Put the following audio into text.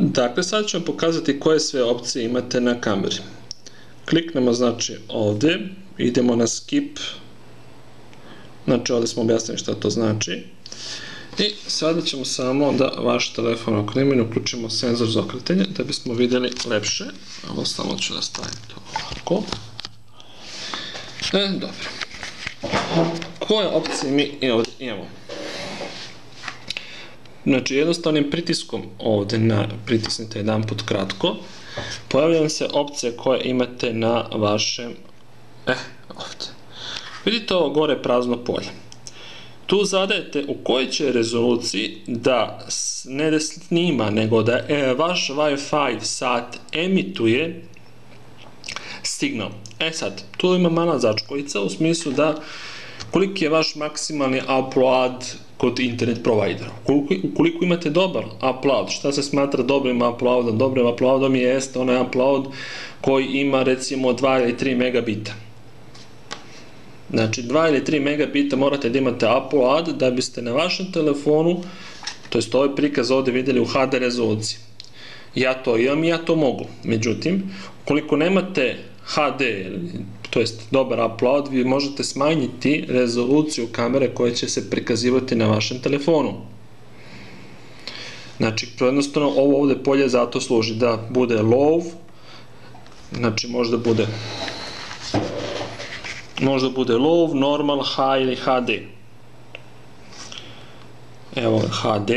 Dakle, sad ću vam pokazati koje sve opcije imate na kameri. Kliknemo znači ovdje, idemo na skip, znači ovdje smo objasnili šta to znači. I sada ćemo samo da vaš telefon okrenemo i uključimo senzor za okretanje da bismo vidjeli lepše. Ovo samo ću da stavim to ovako. Dobro. Koje opcije mi ovdje imamo? Znači jednostavnim pritiskom ovdje pritisnite jedan put kratko, pojavljaju se opcije koje imate na vašem, ovdje. Vidite ovo gore prazno polje. Tu zadajete u kojoj će rezoluciji da ne da snima, nego da vaš Wi-Fi sat emituje signal. Sad, tu ima mala začkoljica u smislu da koliki je vaš maksimalni upload kod internet provajdera. Ukoliko imate dobar upload, šta se smatra dobrim uploadom? Dobrim uploadom jeste onaj upload koji ima recimo 2 ili 3 megabita. Znači 2 ili 3 megabita morate da imate upload da biste na vašem telefonu, to jest ovaj prikaz ovdje vidjeli u HD rezoluciji. Ja to imam i ja to mogu. Međutim, ukoliko nemate HD, to jest dobar upload, vi možete smanjiti rezoluciju kamere koja će se prikazivati na vašem telefonu. Znači, jednostavno ovo ovdje polje zato služi da bude low, znači možda bude low, normal, high ili HD. Evo HD.